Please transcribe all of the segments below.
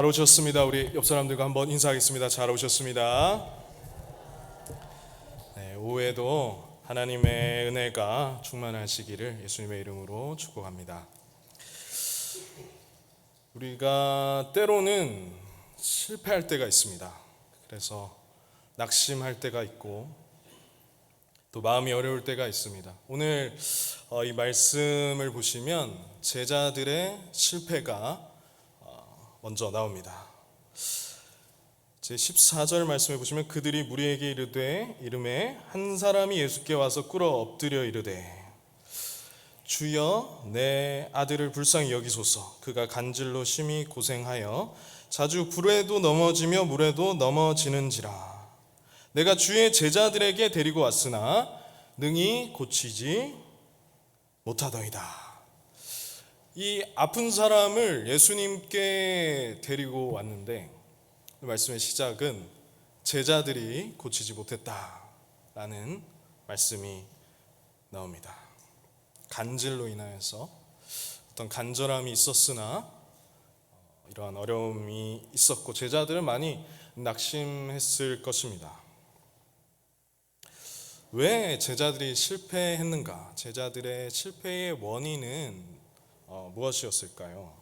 잘 오셨습니다. 우리 옆 사람들과 한번 인사하겠습니다. 잘 오셨습니다. 네, 오후에도 하나님의 은혜가 충만하시기를 예수님의 이름으로 축복합니다. 우리가 때로는 실패할 때가 있습니다. 그래서 낙심할 때가 있고 또 마음이 어려울 때가 있습니다. 오늘 이 말씀을 보시면 제자들의 실패가 먼저 나옵니다. 제 14절 말씀에 보시면 그들이 무리에게 이르되 한 사람이 예수께 와서 꿇어 엎드려 이르되 주여 내 아들을 불쌍히 여기소서. 그가 간질로 심히 고생하여 자주 불에도 넘어지며 물에도 넘어지는지라. 내가 주의 제자들에게 데리고 왔으나 능히 고치지 못하더이다. 이 아픈 사람을 예수님께 데리고 왔는데 말씀의 시작은 제자들이 고치지 못했다라는 말씀이 나옵니다. 간질로 인하여서 어떤 간절함이 있었으나 이러한 어려움이 있었고 제자들은 많이 낙심했을 것입니다. 왜 제자들이 실패했는가? 제자들의 실패의 원인은 무엇이었을까요?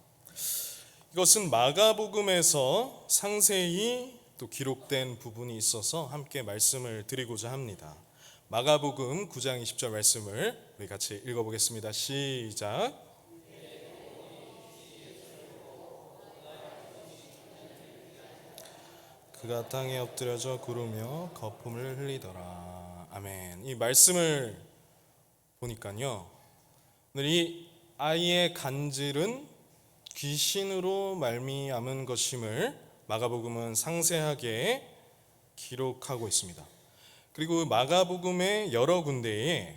이것은 마가복음에서 상세히 또 기록된 부분이 있어서 함께 말씀을 드리고자 합니다. 마가복음 9장 20절 말씀을 우리 같이 읽어보겠습니다. 시작. 그가 땅에 엎드려져 구르며 거품을 흘리더라. 아멘. 이 말씀을 보니까요, 오늘 이 아이의 간질은 귀신으로 말미암은 것임을 마가복음은 상세하게 기록하고 있습니다. 그리고 마가복음의 여러 군데에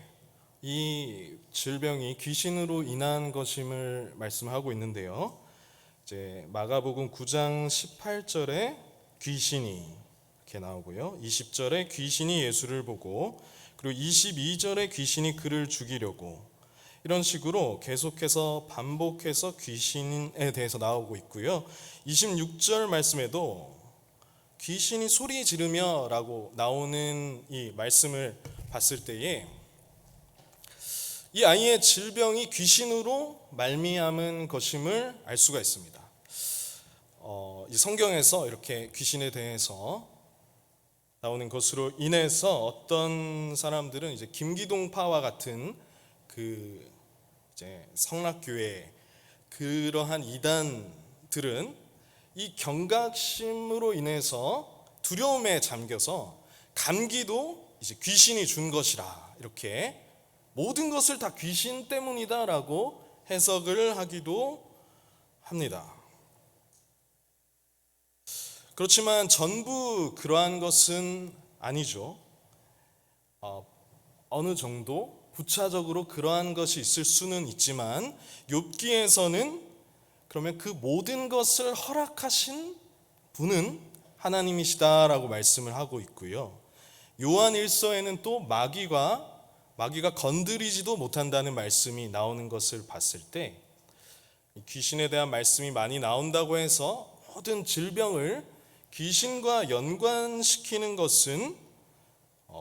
이 질병이 귀신으로 인한 것임을 말씀하고 있는데요. 이제 마가복음 9장 18절에 귀신이 이렇게 나오고요. 20절에 귀신이 예수를 보고, 그리고 22절에 귀신이 그를 죽이려고, 이런 식으로 계속해서 반복해서 귀신에 대해서 나오고 있고요. 26절 말씀에도 귀신이 소리 지르며 라고 나오는 이 말씀을 봤을 때에 이 아이의 질병이 귀신으로 말미암은 것임을 알 수가 있습니다. 이 성경에서 이렇게 귀신에 대해서 나오는 것으로 인해서 어떤 사람들은 이제 김기동파와 같은 이제 성락교회 그러한 이단들은 이 경각심으로 인해서 두려움에 잠겨서 감기도 이제 귀신이 준 것이라, 이렇게 모든 것을 다 귀신 때문이다라고 해석을 하기도 합니다. 그렇지만 전부 그러한 것은 아니죠. 어느 정도 부차적으로 그러한 것이 있을 수는 있지만 욥기에서는 그러면 그 모든 것을 허락하신 분은 하나님이시다라고 말씀을 하고 있고요. 요한 1서에는 또 마귀가 건드리지도 못한다는 말씀이 나오는 것을 봤을 때 귀신에 대한 말씀이 많이 나온다고 해서 모든 질병을 귀신과 연관시키는 것은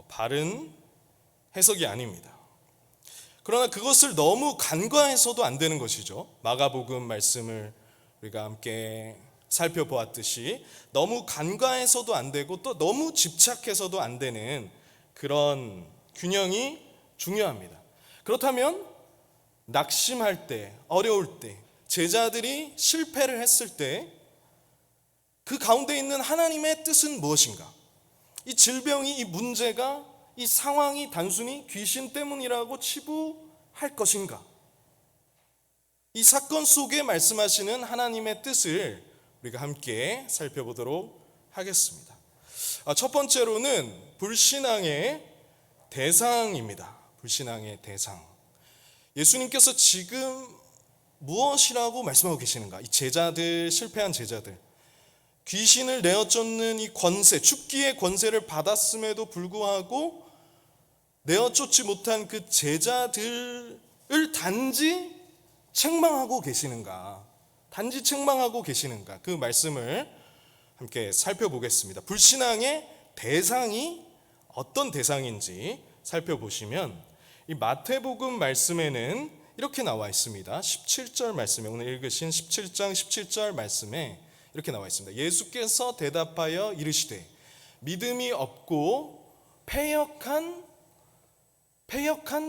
바른 해석이 아닙니다. 그러나 그것을 너무 간과해서도 안 되는 것이죠. 마가복음 말씀을 우리가 함께 살펴보았듯이 너무 간과해서도 안 되고 또 너무 집착해서도 안 되는 그런 균형이 중요합니다. 그렇다면 낙심할 때, 어려울 때, 제자들이 실패를 했을 때 그 가운데 있는 하나님의 뜻은 무엇인가? 이 질병이, 이 문제가, 이 상황이 단순히 귀신 때문이라고 치부할 것인가? 이 사건 속에 말씀하시는 하나님의 뜻을 우리가 함께 살펴보도록 하겠습니다. 첫 번째로는 불신앙의 대상입니다. 불신앙의 대상. 예수님께서 지금 무엇이라고 말씀하고 계시는가? 이 제자들, 실패한 제자들, 귀신을 내어쫓는 이 권세, 죽기의 권세를 받았음에도 불구하고 내어쫓지 못한 그 제자들을 단지 책망하고 계시는가? 단지 책망하고 계시는가? 그 말씀을 함께 살펴보겠습니다. 불신앙의 대상이 어떤 대상인지 살펴보시면 이 마태복음 말씀에는 이렇게 나와 있습니다. 17절 말씀에, 오늘 읽으신 17장 17절 말씀에 이렇게 나와 있습니다. 예수께서 대답하여 이르시되 믿음이 없고 패역한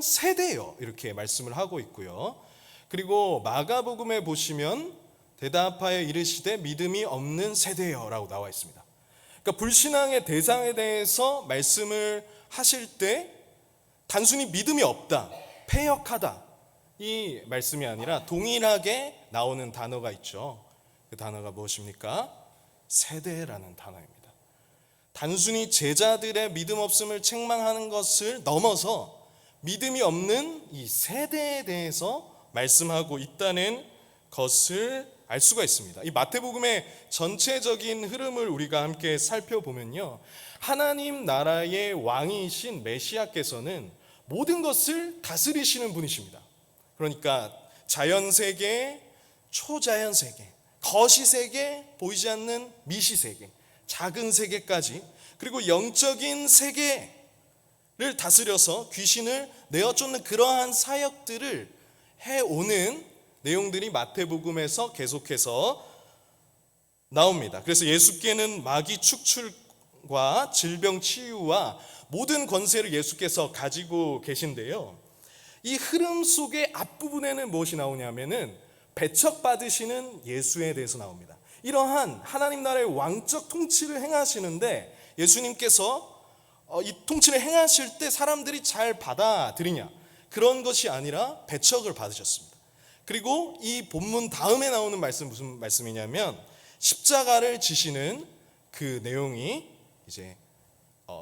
세대요, 이렇게 말씀을 하고 있고요. 그리고 마가복음에 보시면 대답하여 이르시되 믿음이 없는 세대요 라고 나와 있습니다. 그러니까 불신앙의 대상에 대해서 말씀을 하실 때 단순히 믿음이 없다, 패역하다 이 말씀이 아니라 동일하게 나오는 단어가 있죠. 그 단어가 무엇입니까? 세대라는 단어입니다. 단순히 제자들의 믿음 없음을 책망하는 것을 넘어서 믿음이 없는 이 세대에 대해서 말씀하고 있다는 것을 알 수가 있습니다. 이 마태복음의 전체적인 흐름을 우리가 함께 살펴보면요, 하나님 나라의 왕이신 메시아께서는 모든 것을 다스리시는 분이십니다. 그러니까 자연세계, 초자연세계, 거시세계, 보이지 않는 미시세계, 작은 세계까지, 그리고 영적인 세계를 다스려서 귀신을 내어쫓는 그러한 사역들을 해오는 내용들이 마태복음에서 계속해서 나옵니다. 그래서 예수께는 마귀 축출과 질병 치유와 모든 권세를 예수께서 가지고 계신데요, 이 흐름 속의 앞부분에는 무엇이 나오냐면은 배척받으시는 예수에 대해서 나옵니다. 이러한 하나님 나라의 왕적 통치를 행하시는데 예수님께서 이 통치를 행하실 때 사람들이 잘 받아들이냐, 그런 것이 아니라 배척을 받으셨습니다. 그리고 이 본문 다음에 나오는 말씀, 무슨 말씀이냐면 십자가를 지시는 그 내용이 이제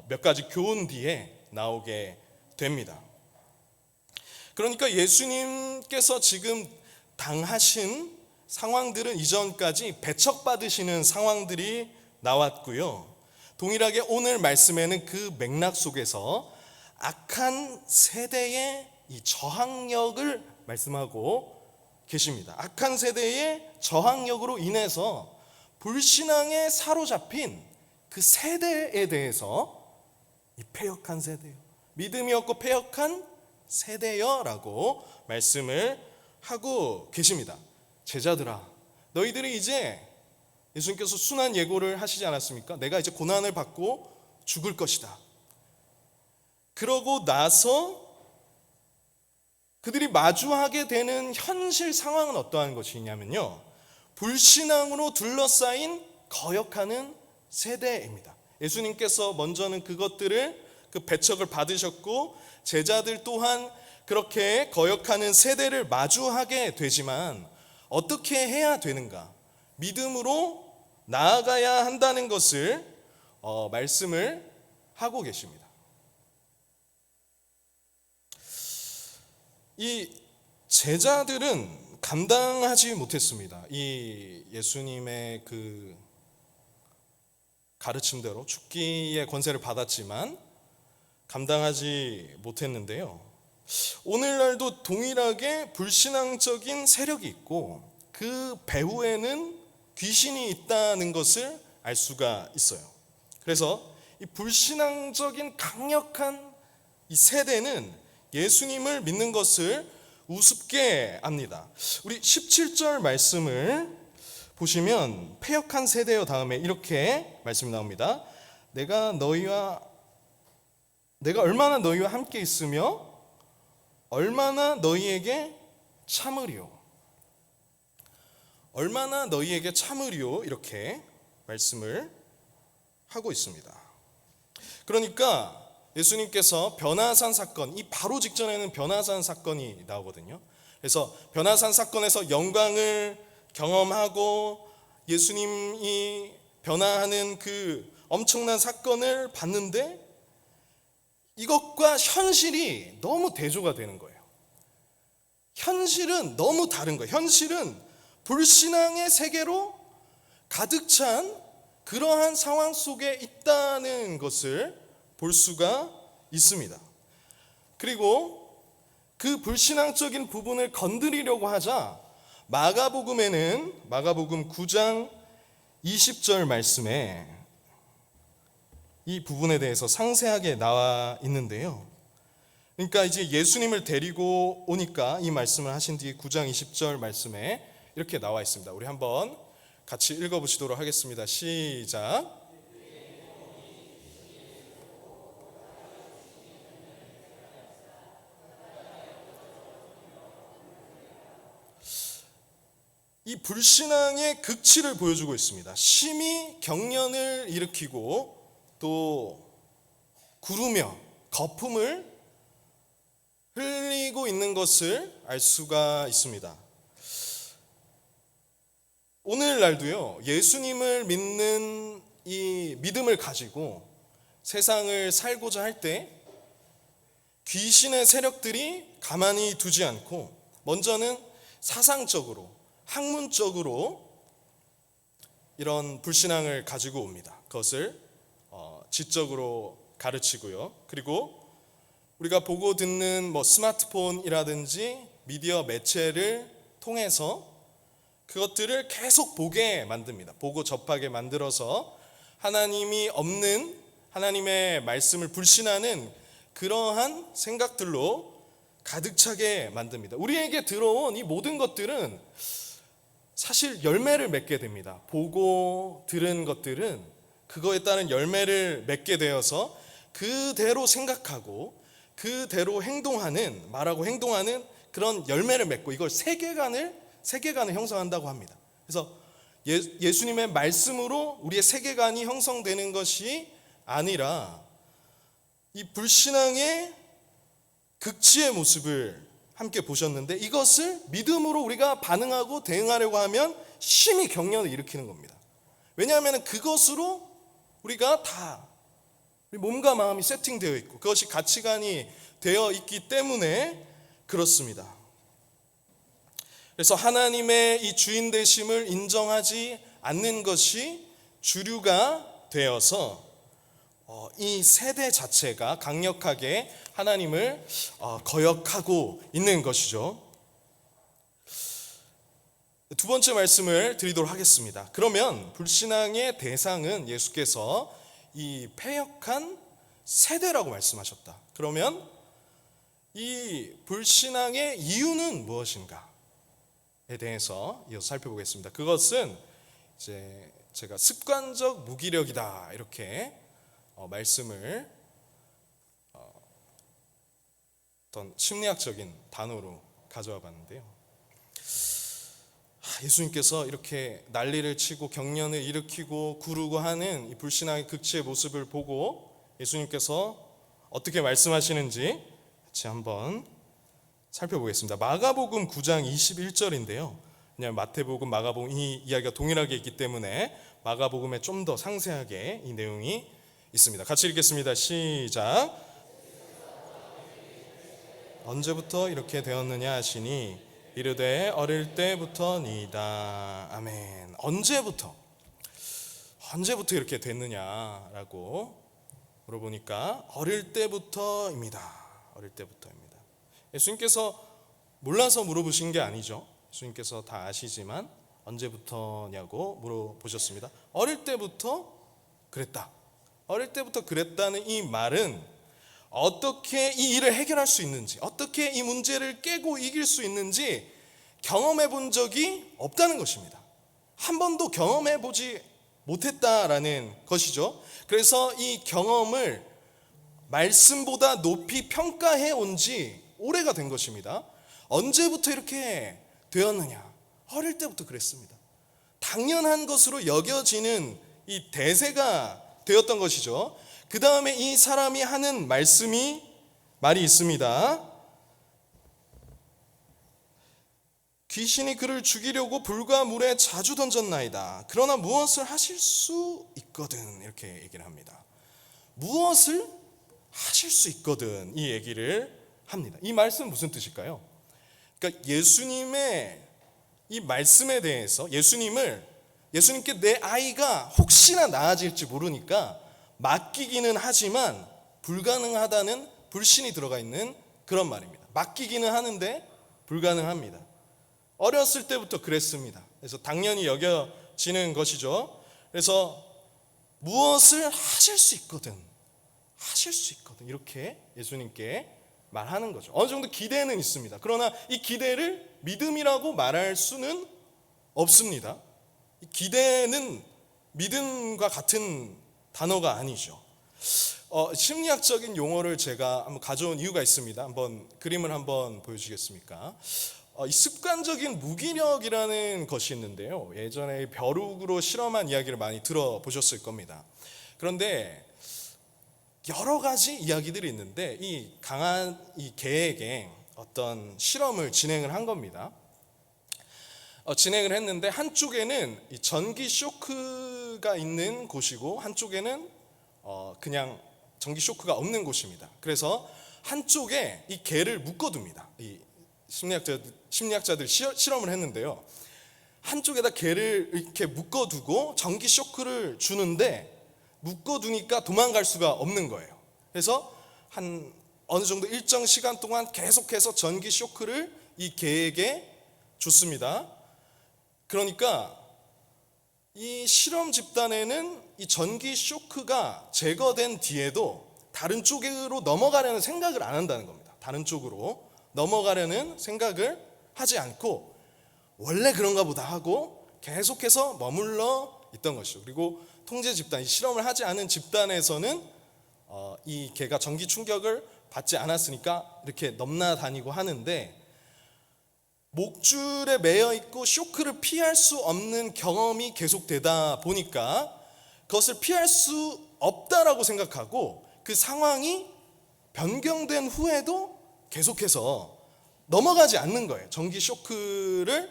몇 가지 교훈 뒤에 나오게 됩니다. 그러니까 예수님께서 지금 당하신 상황들은 이전까지 배척받으시는 상황들이 나왔고요, 동일하게 오늘 말씀에는 그 맥락 속에서 악한 세대의 이 저항력을 말씀하고 계십니다. 악한 세대의 저항력으로 인해서 불신앙에 사로잡힌 그 세대에 대해서 이 패역한 세대요, 믿음이 없고 패역한 세대여 라고 말씀을 하고 계십니다. 제자들아, 너희들이 이제, 예수님께서 순한 예고를 하시지 않았습니까? 내가 이제 고난을 받고 죽을 것이다. 그러고 나서 그들이 마주하게 되는 현실 상황은 어떠한 것이냐면요, 불신앙으로 둘러싸인 거역하는 세대입니다. 예수님께서 먼저는 그것들을, 그 배척을 받으셨고 제자들 또한 그렇게 거역하는 세대를 마주하게 되지만 어떻게 해야 되는가, 믿음으로 나아가야 한다는 것을 말씀을 하고 계십니다. 이 제자들은 감당하지 못했습니다. 이 예수님의 그 가르침대로 죽기의 권세를 받았지만 감당하지 못했는데요, 오늘날도 동일하게 불신앙적인 세력이 있고 그 배후에는 귀신이 있다는 것을 알 수가 있어요. 그래서 이 불신앙적인 강력한 이 세대는 예수님을 믿는 것을 우습게 합니다. 우리 17절 말씀을 보시면 패역한 세대요 다음에 이렇게 말씀이 나옵니다. 내가 얼마나 너희와 함께 있으며 얼마나 너희에게 참으리요, 얼마나 너희에게 참으리요, 이렇게 말씀을 하고 있습니다. 그러니까 예수님께서 변화산 사건, 이 바로 직전에는 변화산 사건이 나오거든요. 그래서 변화산 사건에서 영광을 경험하고 예수님이 변화하는 그 엄청난 사건을 봤는데 이것과 현실이 너무 대조가 되는 거예요. 현실은 너무 다른 거예요. 현실은 불신앙의 세계로 가득 찬 그러한 상황 속에 있다는 것을 볼 수가 있습니다. 그리고 그 불신앙적인 부분을 건드리려고 하자 마가복음에는 마가복음 9장 20절 말씀에 이 부분에 대해서 상세하게 나와 있는데요. 그러니까 이제 예수님을 데리고 오니까 이 말씀을 하신 뒤에 9장 20절 말씀에 이렇게 나와 있습니다. 우리 한번 같이 읽어보시도록 하겠습니다. 시작. 이 불신앙의 극치를 보여주고 있습니다. 심히 경련을 일으키고 또 구르며 거품을 흘리고 있는 것을 알 수가 있습니다. 오늘날도요, 예수님을 믿는 이 믿음을 가지고 세상을 살고자 할 때 귀신의 세력들이 가만히 두지 않고 먼저는 사상적으로, 학문적으로 이런 불신앙을 가지고 옵니다. 그것을 지적으로 가르치고요. 그리고 우리가 보고 듣는 스마트폰이라든지 미디어 매체를 통해서 그것들을 계속 보게 만듭니다. 보고 접하게 만들어서 하나님이 없는, 하나님의 말씀을 불신하는 그러한 생각들로 가득 차게 만듭니다. 우리에게 들어온 이 모든 것들은 사실 열매를 맺게 됩니다. 보고 들은 것들은 그거에 따른 열매를 맺게 되어서 그대로 생각하고 그대로 행동하는, 말하고 행동하는 그런 열매를 맺고 이걸 세계관을 형성한다고 합니다. 그래서 예수님의 말씀으로 우리의 세계관이 형성되는 것이 아니라 이 불신앙의 극치의 모습을 함께 보셨는데 이것을 믿음으로 우리가 반응하고 대응하려고 하면 심히 경련을 일으키는 겁니다. 왜냐하면 그것으로 우리가 다 우리 몸과 마음이 세팅되어 있고 그것이 가치관이 되어 있기 때문에 그렇습니다. 그래서 하나님의 이 주인 되심을 인정하지 않는 것이 주류가 되어서 이 세대 자체가 강력하게 하나님을 거역하고 있는 것이죠. 두 번째 말씀을 드리도록 하겠습니다. 그러면 불신앙의 대상은 예수께서 이 패역한 세대라고 말씀하셨다. 그러면 이 불신앙의 이유는 무엇인가에 대해서 이어서 살펴보겠습니다. 그것은 이제 제가 습관적 무기력이다 이렇게 말씀을 어떤 심리학적인 단어로 가져와 봤는데요. 예수님께서 이렇게 난리를 치고 경련을 일으키고 구르고 하는 이 불신앙의 극치의 모습을 보고 예수님께서 어떻게 말씀하시는지 같이 한번 살펴보겠습니다. 마가복음 9장 21절인데요. 그냥 마태복음, 마가복음 이 이야기가 동일하게 있기 때문에 마가복음에 좀 더 상세하게 이 내용이 있습니다. 같이 읽겠습니다. 시작. 언제부터 이렇게 되었느냐 하시니 이르되 어릴 때부터니이다. 아멘. 언제부터 이렇게 됐느냐라고 물어보니까 어릴 때부터입니다. 어릴 때부터입니다. 예수님께서 몰라서 물어보신 게 아니죠. 예수님께서 다 아시지만 언제부터냐고 물어보셨습니다. 어릴 때부터 그랬다. 어릴 때부터 그랬다는 이 말은 어떻게 이 일을 해결할 수 있는지, 어떻게 이 문제를 깨고 이길 수 있는지 경험해 본 적이 없다는 것입니다. 한 번도 경험해 보지 못했다라는 것이죠. 그래서 이 경험을 말씀보다 높이 평가해 온 지 오래가 된 것입니다. 언제부터 이렇게 되었느냐? 어릴 때부터 그랬습니다. 당연한 것으로 여겨지는 이 대세가 되었던 것이죠. 그 다음에 이 사람이 하는 말이 있습니다. 귀신이 그를 죽이려고 불과 물에 자주 던졌나이다. 그러나 무엇을 하실 수 있거든. 이렇게 얘기를 합니다. 무엇을 하실 수 있거든. 이 얘기를 합니다. 이 말씀은 무슨 뜻일까요? 그러니까 예수님의 이 말씀에 대해서 예수님께 내 아이가 혹시나 나아질지 모르니까 맡기기는 하지만 불가능하다는 불신이 들어가 있는 그런 말입니다. 맡기기는 하는데 불가능합니다. 어렸을 때부터 그랬습니다. 그래서 당연히 여겨지는 것이죠. 그래서 무엇을 하실 수 있거든 이렇게 예수님께 말하는 거죠. 어느 정도 기대는 있습니다. 그러나 이 기대를 믿음이라고 말할 수는 없습니다. 이 기대는 믿음과 같은 단어가 아니죠. 심리학적인 용어를 제가 한번 가져온 이유가 있습니다. 한번 그림을 한번 보여주시겠습니까? 이 습관적인 무기력이라는 것이 있는데요. 예전에 벼룩으로 실험한 이야기를 많이 들어보셨을 겁니다. 그런데 여러 가지 이야기들이 있는데 이 강한 이 개에게 어떤 실험을 진행을 한 겁니다. 진행을 했는데 한쪽에는 이 전기 쇼크가 있는 곳이고 한쪽에는 그냥 전기 쇼크가 없는 곳입니다. 그래서 한쪽에 이 개를 묶어둡니다. 이 심리학자들 실험을 했는데요. 한쪽에다 개를 이렇게 묶어두고 전기 쇼크를 주는데 묶어두니까 도망갈 수가 없는 거예요. 그래서 한 어느 정도 일정 시간 동안 계속해서 전기 쇼크를 이 개에게 줬습니다. 그러니까 이 실험 집단에는 이 전기 쇼크가 제거된 뒤에도 다른 쪽으로 넘어가려는 생각을 안 한다는 겁니다. 다른 쪽으로 넘어가려는 생각을 하지 않고 원래 그런가 보다 하고 계속해서 머물러 있던 것이죠. 그리고 통제 집단, 실험을 하지 않은 집단에서는 이 개가 전기 충격을 받지 않았으니까 이렇게 넘나다니고 하는데 목줄에 매여 있고 쇼크를 피할 수 없는 경험이 계속되다 보니까 그것을 피할 수 없다라고 생각하고 그 상황이 변경된 후에도 계속해서 넘어가지 않는 거예요. 전기 쇼크를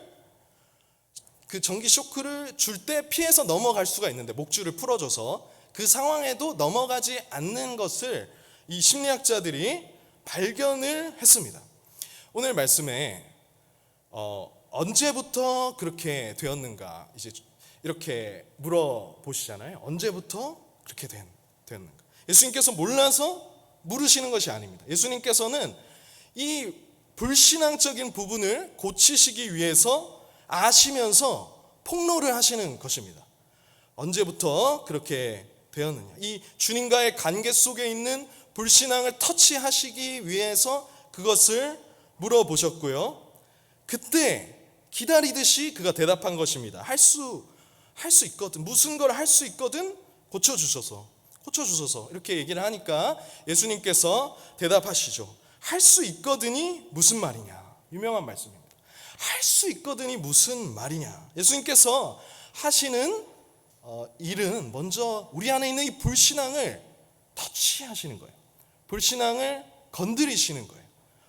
줄 때 피해서 넘어갈 수가 있는데 목줄을 풀어줘서 그 상황에도 넘어가지 않는 것을 이 심리학자들이 발견을 했습니다. 오늘 말씀에 언제부터 그렇게 되었는가 이제 이렇게 물어보시잖아요. 언제부터 그렇게 되었는가? 예수님께서 몰라서 물으시는 것이 아닙니다. 예수님께서는 이 불신앙적인 부분을 고치시기 위해서 아시면서 폭로를 하시는 것입니다. 언제부터 그렇게 되었느냐? 이 주님과의 관계 속에 있는 불신앙을 터치하시기 위해서 그것을 물어보셨고요. 그때 기다리듯이 그가 대답한 것입니다. 할 수 있거든. 무슨 걸 할 수 있거든 고쳐주셔서 이렇게 얘기를 하니까 예수님께서 대답하시죠. 할 수 있거든이 무슨 말이냐? 유명한 말씀입니다. 할 수 있거든이 무슨 말이냐? 예수님께서 하시는 일은 먼저 우리 안에 있는 이 불신앙을 터치하시는 거예요. 불신앙을 건드리시는 거예요.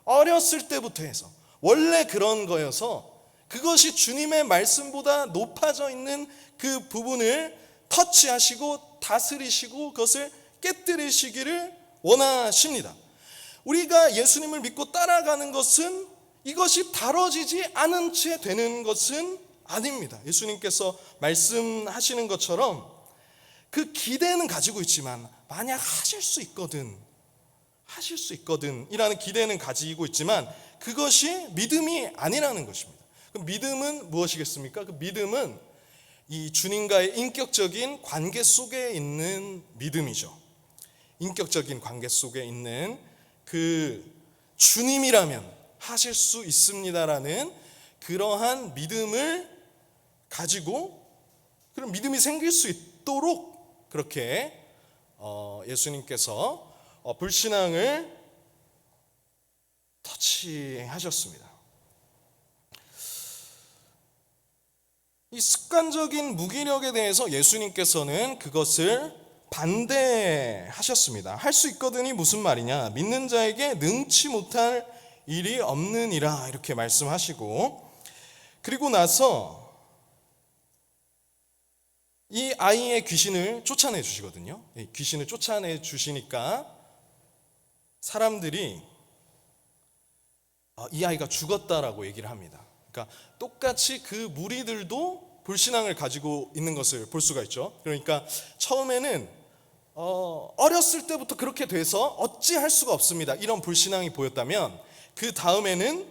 어렸을 때부터 해서 원래 그런 거여서 그것이 주님의 말씀보다 높아져 있는 그 부분을 터치하시고 다스리시고 그것을 깨뜨리시기를 원하십니다. 우리가 예수님을 믿고 따라가는 것은 이것이 다뤄지지 않은 채 되는 것은 아닙니다. 예수님께서 말씀하시는 것처럼 그 기대는 가지고 있지만 만약 하실 수 있거든 이라는 기대는 가지고 있지만 그것이 믿음이 아니라는 것입니다. 그 믿음은 무엇이겠습니까? 그 믿음은 이 주님과의 인격적인 관계 속에 있는 믿음이죠. 인격적인 관계 속에 있는 그 주님이라면 하실 수 있습니다라는 그러한 믿음을 가지고 그런 믿음이 생길 수 있도록 그렇게 예수님께서 불신앙을 터치하셨습니다. 이 습관적인 무기력에 대해서 예수님께서는 그것을 반대하셨습니다. 할 수 있거든이 무슨 말이냐? 믿는 자에게 능치 못할 일이 없느니라 이렇게 말씀하시고 그리고 나서 이 아이의 귀신을 쫓아내 주시거든요. 귀신을 쫓아내 주시니까 사람들이 이 아이가 죽었다라고 얘기를 합니다. 그러니까 똑같이 그 무리들도 불신앙을 가지고 있는 것을 볼 수가 있죠. 그러니까 처음에는 어렸을 때부터 그렇게 돼서 어찌할 수가 없습니다. 이런 불신앙이 보였다면 그 다음에는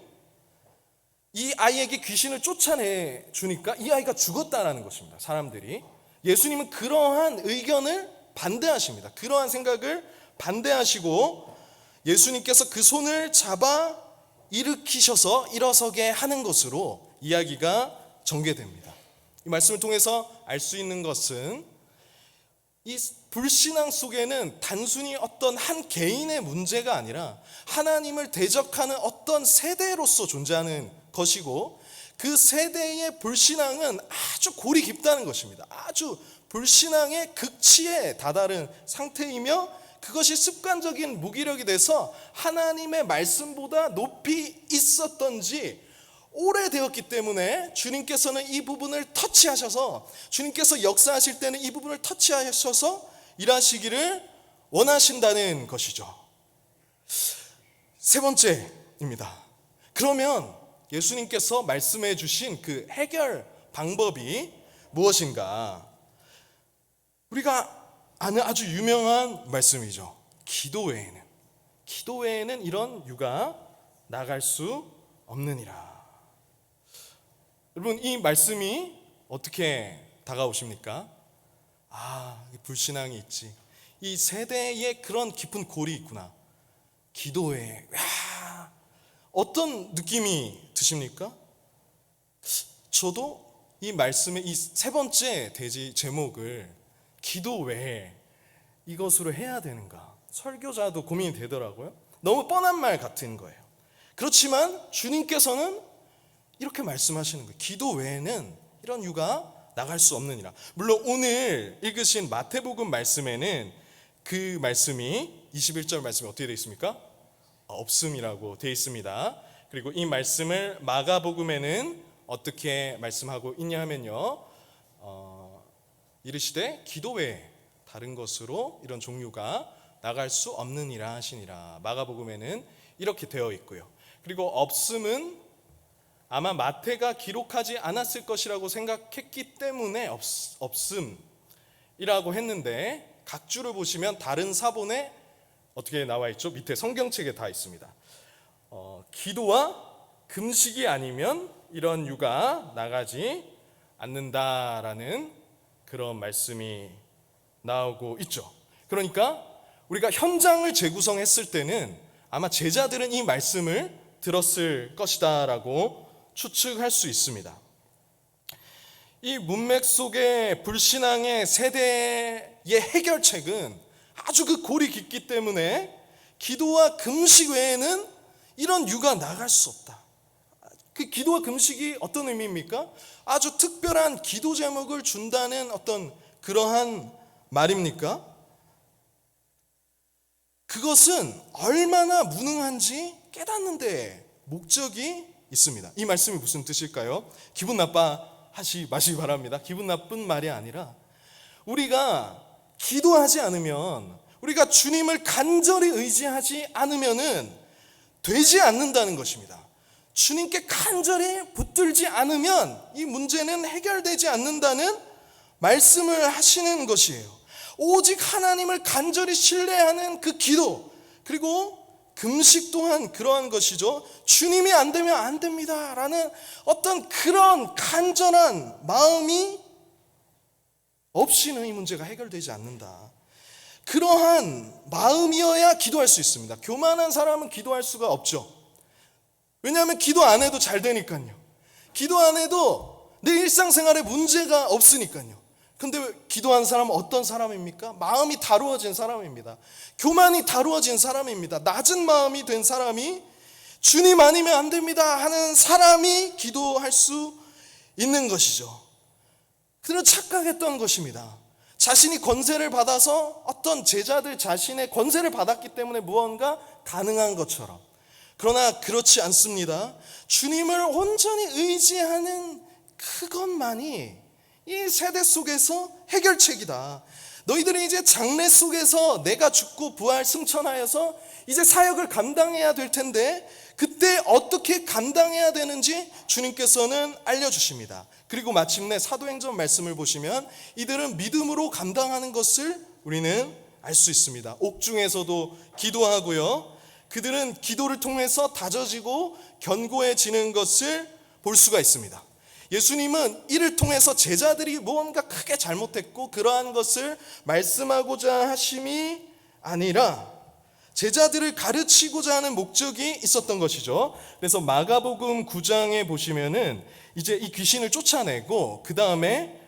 이 아이에게 귀신을 쫓아내 주니까 이 아이가 죽었다라는 것입니다. 사람들이. 예수님은 그러한 의견을 반대하십니다. 그러한 생각을 반대하시고 예수님께서 그 손을 잡아 일으키셔서 일어서게 하는 것으로 이야기가 전개됩니다. 이 말씀을 통해서 알 수 있는 것은 이 불신앙 속에는 단순히 어떤 한 개인의 문제가 아니라 하나님을 대적하는 어떤 세대로서 존재하는 것이고, 그 세대의 불신앙은 아주 골이 깊다는 것입니다. 아주 불신앙의 극치에 다다른 상태이며 그것이 습관적인 무기력이 돼서 하나님의 말씀보다 높이 있었던지 오래되었기 때문에 주님께서는 이 부분을 터치하셔서, 주님께서 역사하실 때는 이 부분을 터치하셔서 일하시기를 원하신다는 것이죠. 세 번째입니다. 그러면 예수님께서 말씀해 주신 그 해결 방법이 무엇인가? 우리가 아는 아주 유명한 말씀이죠. 기도 외에는 이런 유가 나갈 수 없느니라. 여러분, 이 말씀이 어떻게 다가오십니까? 불신앙이 있지, 이 세대에 그런 깊은 골이 있구나, 기도 외에. 어떤 느낌이 드십니까? 저도 이 말씀의 이 세 번째 대지 제목을 기도 외에 이것으로 해야 되는가, 설교자도 고민이 되더라고요. 너무 뻔한 말 같은 거예요. 그렇지만 주님께서는 이렇게 말씀하시는 거예요. 기도 외에는 이런 유가 나갈 수 없느니라. 물론 오늘 읽으신 마태복음 말씀에는 그 말씀이 21절 말씀이 어떻게 되어 있습니까? 없음이라고 되어 있습니다. 그리고 이 말씀을 마가복음에는 어떻게 말씀하고 있냐 하면요, 이르시되 기도 외에 다른 것으로 이런 종류가 나갈 수 없느니라 하시니라. 마가복음에는 이렇게 되어 있고요. 그리고 없음은 아마 마태가 기록하지 않았을 것이라고 생각했기 때문에 없음이라고 했는데, 각주를 보시면 다른 사본에 어떻게 나와 있죠? 밑에 성경책에 다 있습니다. 기도와 금식이 아니면 이런 유가 나가지 않는다라는 그런 말씀이 나오고 있죠. 그러니까 우리가 현장을 재구성했을 때는 아마 제자들은 이 말씀을 들었을 것이다라고 추측할 수 있습니다. 이 문맥 속의 불신앙의 세대의 해결책은 아주 그 골이 깊기 때문에 기도와 금식 외에는 이런 유가 나갈 수 없다. 그 기도와 금식이 어떤 의미입니까? 아주 특별한 기도 제목을 준다는 어떤 그러한 말입니까? 그것은 얼마나 무능한지 깨닫는 데 목적이 있습니다. 이 말씀이 무슨 뜻일까요? 기분 나빠하지 마시기 바랍니다. 기분 나쁜 말이 아니라, 우리가 기도하지 않으면, 우리가 주님을 간절히 의지하지 않으면은 되지 않는다는 것입니다. 주님께 간절히 붙들지 않으면 이 문제는 해결되지 않는다는 말씀을 하시는 것이에요. 오직 하나님을 간절히 신뢰하는 그 기도, 그리고 금식 또한 그러한 것이죠. 주님이 안 되면 안 됩니다 라는 어떤 그런 간절한 마음이 없이는 이 문제가 해결되지 않는다. 그러한 마음이어야 기도할 수 있습니다. 교만한 사람은 기도할 수가 없죠. 왜냐하면 기도 안 해도 잘 되니까요. 기도 안 해도 내 일상생활에 문제가 없으니까요. 근데 기도한 사람은 어떤 사람입니까? 마음이 다루어진 사람입니다. 교만이 다루어진 사람입니다. 낮은 마음이 된 사람이, 주님 아니면 안 됩니다 하는 사람이 기도할 수 있는 것이죠. 그들은 착각했던 것입니다. 자신이 권세를 받아서, 어떤 제자들 자신의 권세를 받았기 때문에 무언가 가능한 것처럼. 그러나 그렇지 않습니다. 주님을 온전히 의지하는 그것만이 이 세대 속에서 해결책이다. 너희들이 이제 장래 속에서 내가 죽고 부활 승천하여서 이제 사역을 감당해야 될 텐데, 그때 어떻게 감당해야 되는지 주님께서는 알려주십니다. 그리고 마침내 사도행전 말씀을 보시면 이들은 믿음으로 감당하는 것을 우리는 알 수 있습니다. 옥중에서도 기도하고요, 그들은 기도를 통해서 다져지고 견고해지는 것을 볼 수가 있습니다. 예수님은 이를 통해서 제자들이 무언가 크게 잘못했고 그러한 것을 말씀하고자 하심이 아니라 제자들을 가르치고자 하는 목적이 있었던 것이죠. 그래서 마가복음 9장에 보시면은 이제 이 귀신을 쫓아내고 그 다음에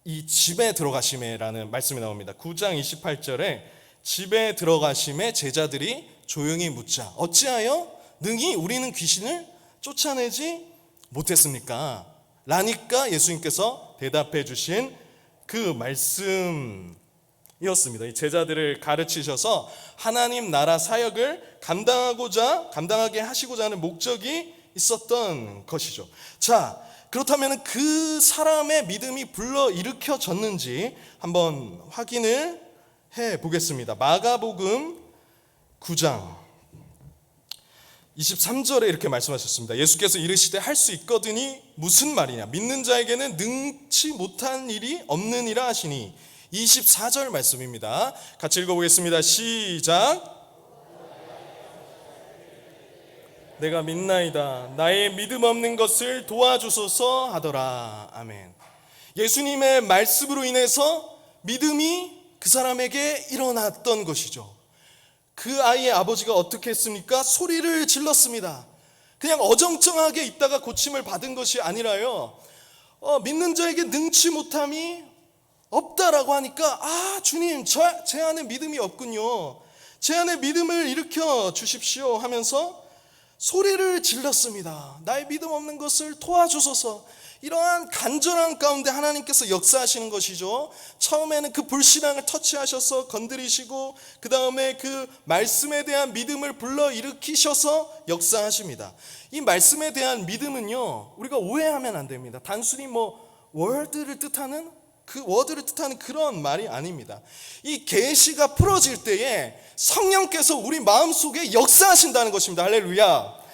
이 집에 들어가심에라는 말씀이 나옵니다. 9장 28절에 집에 들어가심에 제자들이 조용히 묻자 어찌하여 능히 우리는 귀신을 쫓아내지 못했습니까? 라니까 예수님께서 대답해 주신 그 말씀이었습니다. 이 제자들을 가르치셔서 하나님 나라 사역을 감당하게 하시고자 하는 목적이 있었던 것이죠. 자, 그렇다면 그 사람의 믿음이 불러일으켜졌는지 한번 확인을 해 보겠습니다. 마가복음 9장 23절에 이렇게 말씀하셨습니다. 예수께서 이르시되 할 수 있거든이 무슨 말이냐 믿는 자에게는 능치 못한 일이 없느니라 하시니 24절 말씀입니다. 같이 읽어보겠습니다. 시작. 내가 믿나이다 나의 믿음 없는 것을 도와주소서 하더라. 아멘. 예수님의 말씀으로 인해서 믿음이 그 사람에게 일어났던 것이죠. 그 아이의 아버지가 어떻게 했습니까? 소리를 질렀습니다. 그냥 어정쩡하게 있다가 고침을 받은 것이 아니라요, 믿는 자에게 능치 못함이 없다라고 하니까 주님 제 안에 믿음이 없군요. 제 안에 믿음을 일으켜 주십시오 하면서 소리를 질렀습니다. 나의 믿음 없는 것을 도와주소서. 이러한 간절한 가운데 하나님께서 역사하시는 것이죠. 처음에는 그 불신앙을 터치하셔서 건드리시고 그 다음에 그 말씀에 대한 믿음을 불러일으키셔서 역사하십니다. 이 말씀에 대한 믿음은요, 우리가 오해하면 안 됩니다. 단순히 워드를 뜻하는 그런 말이 아닙니다. 이 계시가 풀어질 때에 성령께서 우리 마음속에 역사하신다는 것입니다. 할렐루야.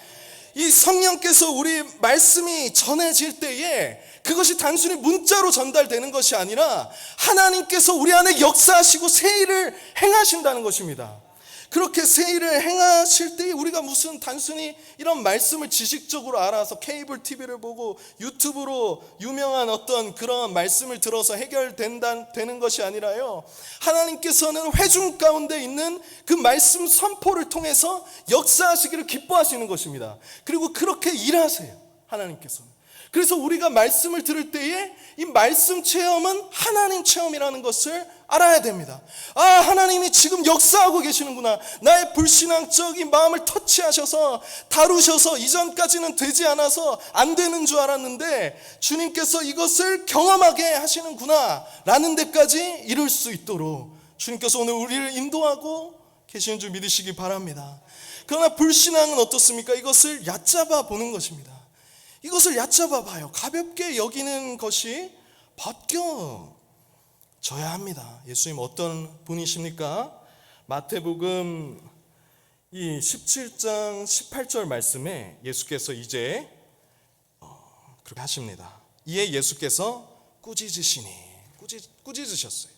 이 성령께서 우리 말씀이 전해질 때에 그것이 단순히 문자로 전달되는 것이 아니라 하나님께서 우리 안에 역사하시고 새 일을 행하신다는 것입니다. 그렇게 새 일을 행하실 때 우리가 무슨 단순히 이런 말씀을 지식적으로 알아서 케이블 TV를 보고 유튜브로 유명한 어떤 그런 말씀을 들어서 해결되는 것이 아니라요, 하나님께서는 회중 가운데 있는 그 말씀 선포를 통해서 역사하시기를 기뻐하시는 것입니다. 그리고 그렇게 일하세요, 하나님께서는. 그래서 우리가 말씀을 들을 때에 이 말씀 체험은 하나님 체험이라는 것을 알아야 됩니다. 하나님이 지금 역사하고 계시는구나. 나의 불신앙적인 마음을 터치하셔서 다루셔서 이전까지는 되지 않아서 안 되는 줄 알았는데 주님께서 이것을 경험하게 하시는구나 라는 데까지 이룰 수 있도록 주님께서 오늘 우리를 인도하고 계시는 줄 믿으시기 바랍니다. 그러나 불신앙은 어떻습니까? 이것을 얕잡아 보는 것입니다. 이것을 얕잡아 봐요. 가볍게 여기는 것이 벗겨져야 합니다. 예수님 어떤 분이십니까? 마태복음 이 17장 18절 말씀에 예수께서 이제 그렇게 하십니다. 이에 예수께서 꾸짖으셨어요.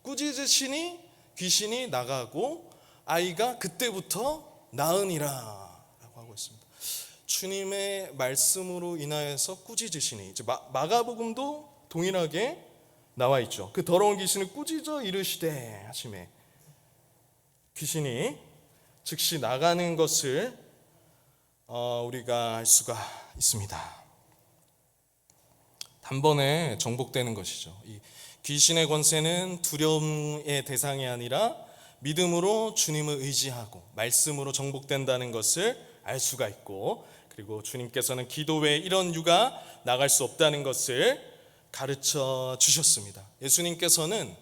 꾸짖으시니 귀신이 나가고 아이가 그때부터 나으니라 라고 하고 있습니다. 주님의 말씀으로 인하여서 꾸짖으시니, 이제 마가복음도 동일하게 나와 있죠. 그 더러운 귀신을 꾸짖어 이르시되 하시매 귀신이 즉시 나가는 것을 우리가 알 수가 있습니다. 단번에 정복되는 것이죠. 이 귀신의 권세는 두려움의 대상이 아니라 믿음으로 주님을 의지하고 말씀으로 정복된다는 것을 알 수가 있고, 그리고 주님께서는 기도 외에 이런 유가 나갈 수 없다는 것을 가르쳐 주셨습니다. 예수님께서는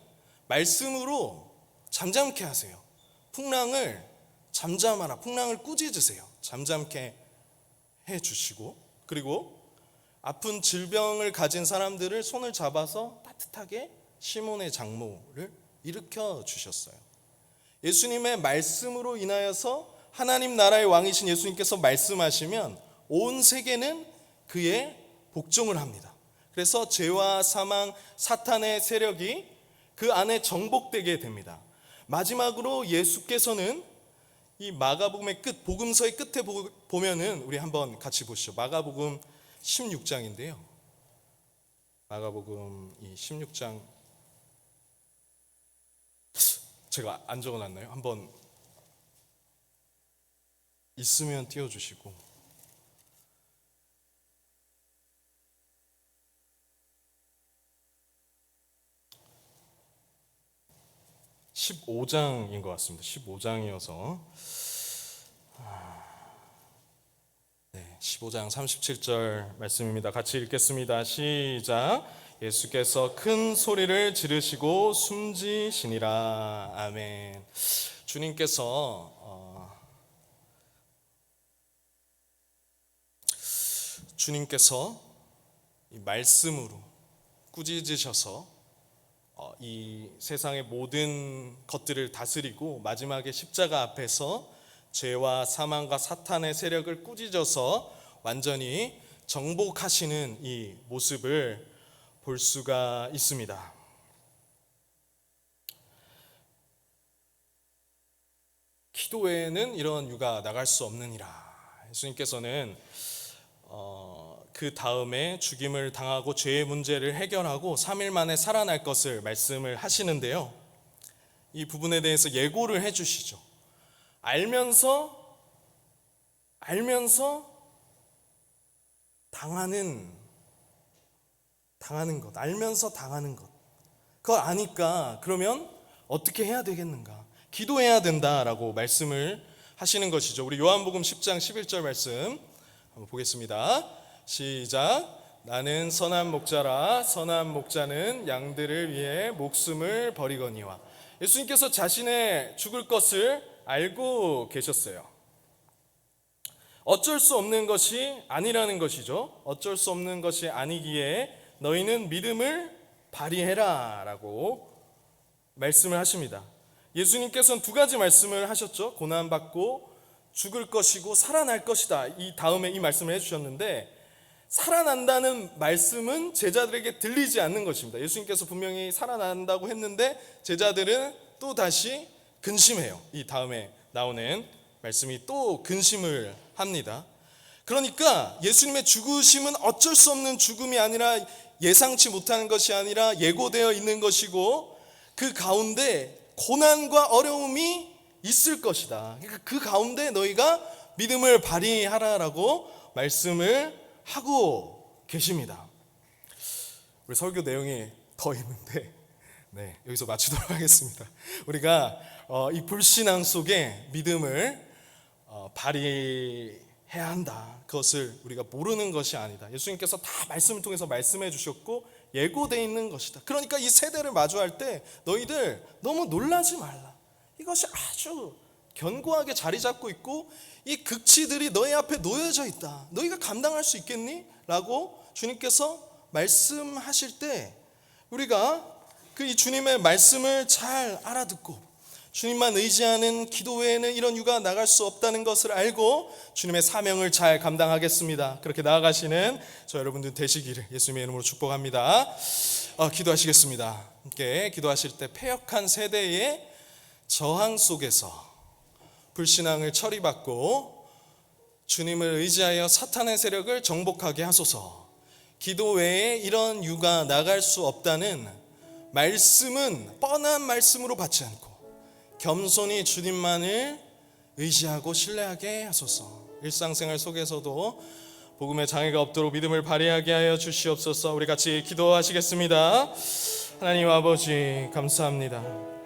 말씀으로 잠잠케 하세요. 풍랑을 잠잠하라, 풍랑을 꾸짖으세요. 잠잠케 해주시고, 그리고 아픈 질병을 가진 사람들을 손을 잡아서 따뜻하게 시몬의 장모를 일으켜 주셨어요. 예수님의 말씀으로 인하여서 하나님 나라의 왕이신 예수님께서 말씀하시면 온 세계는 그의 복종을 합니다. 그래서 죄와 사망, 사탄의 세력이 그 안에 정복되게 됩니다. 마지막으로 예수께서는 이 마가복음의 끝, 복음서의 끝에 보면은 우리 한번 같이 보시죠. 마가복음 16장인데요. 마가복음 이 16장 제가 안 적어놨나요? 한번 있으면 띄워주시고. 15장인 것 같습니다. 15장이어서 15장 37절 말씀입니다. 같이 읽겠습니다. 시작. 예수께서 큰 소리를 지르시고 숨지시니라. 아멘. 주님께서 이 말씀으로 꾸짖으셔서 이 세상의 모든 것들을 다스리고 마지막에 십자가 앞에서 죄와 사망과 사탄의 세력을 꾸짖어서 완전히 정복하시는 이 모습을 볼 수가 있습니다. 기도 외에는 이런 유가 나갈 수 없느니라. 예수님께서는 그 다음에 죽임을 당하고 죄의 문제를 해결하고 3일 만에 살아날 것을 말씀을 하시는데요. 이 부분에 대해서 예고를 해주시죠. 알면서 당하는 것, 알면서 당하는 것. 그걸 아니까 그러면 어떻게 해야 되겠는가? 기도해야 된다라고 말씀을 하시는 것이죠. 우리 요한복음 10장 11절 말씀 한번 보겠습니다. 시작. 나는 선한 목자라. 선한 목자는 양들을 위해 목숨을 버리거니와. 예수님께서 자신의 죽을 것을 알고 계셨어요. 어쩔 수 없는 것이 아니라는 것이죠. 어쩔 수 없는 것이 아니기에 너희는 믿음을 발휘해라 라고 말씀을 하십니다. 예수님께서는 두 가지 말씀을 하셨죠. 고난받고 죽을 것이고 살아날 것이다. 이 다음에 이 말씀을 해주셨는데, 살아난다는 말씀은 제자들에게 들리지 않는 것입니다. 예수님께서 분명히 살아난다고 했는데 제자들은 또 다시 근심해요. 이 다음에 나오는 말씀이 또 근심을 합니다. 그러니까 예수님의 죽으심은 어쩔 수 없는 죽음이 아니라, 예상치 못하는 것이 아니라 예고되어 있는 것이고, 그 가운데 고난과 어려움이 있을 것이다. 그러니까 그 가운데 너희가 믿음을 발휘하라라고 말씀을 하고 계십니다. 우리 설교 내용이 더 있는데 여기서 마치도록 하겠습니다. 우리가 이 불신앙 속에 믿음을 발휘해야 한다. 그것을 우리가 모르는 것이 아니다. 예수님께서 다 말씀을 통해서 말씀해 주셨고 예고되어 있는 것이다. 그러니까 이 세대를 마주할 때 너희들 너무 놀라지 말라. 이것이 아주 견고하게 자리 잡고 있고 이 극치들이 너희 앞에 놓여져 있다. 너희가 감당할 수 있겠니? 라고 주님께서 말씀하실 때 우리가 이 주님의 말씀을 잘 알아듣고 주님만 의지하는 기도 외에는 이런 유가 나갈 수 없다는 것을 알고 주님의 사명을 잘 감당하겠습니다. 그렇게 나아가시는 저 여러분들 되시기를 예수님의 이름으로 축복합니다. 기도하시겠습니다. 함께 기도하실 때 패역한 세대의 저항 속에서 불신앙을 처리받고 주님을 의지하여 사탄의 세력을 정복하게 하소서. 기도 외에 이런 유가 나갈 수 없다는 말씀은 뻔한 말씀으로 받지 않고 겸손히 주님만을 의지하고 신뢰하게 하소서. 일상생활 속에서도 복음의 장애가 없도록 믿음을 발휘하게 하여 주시옵소서. 우리 같이 기도하시겠습니다. 하나님 아버지 감사합니다.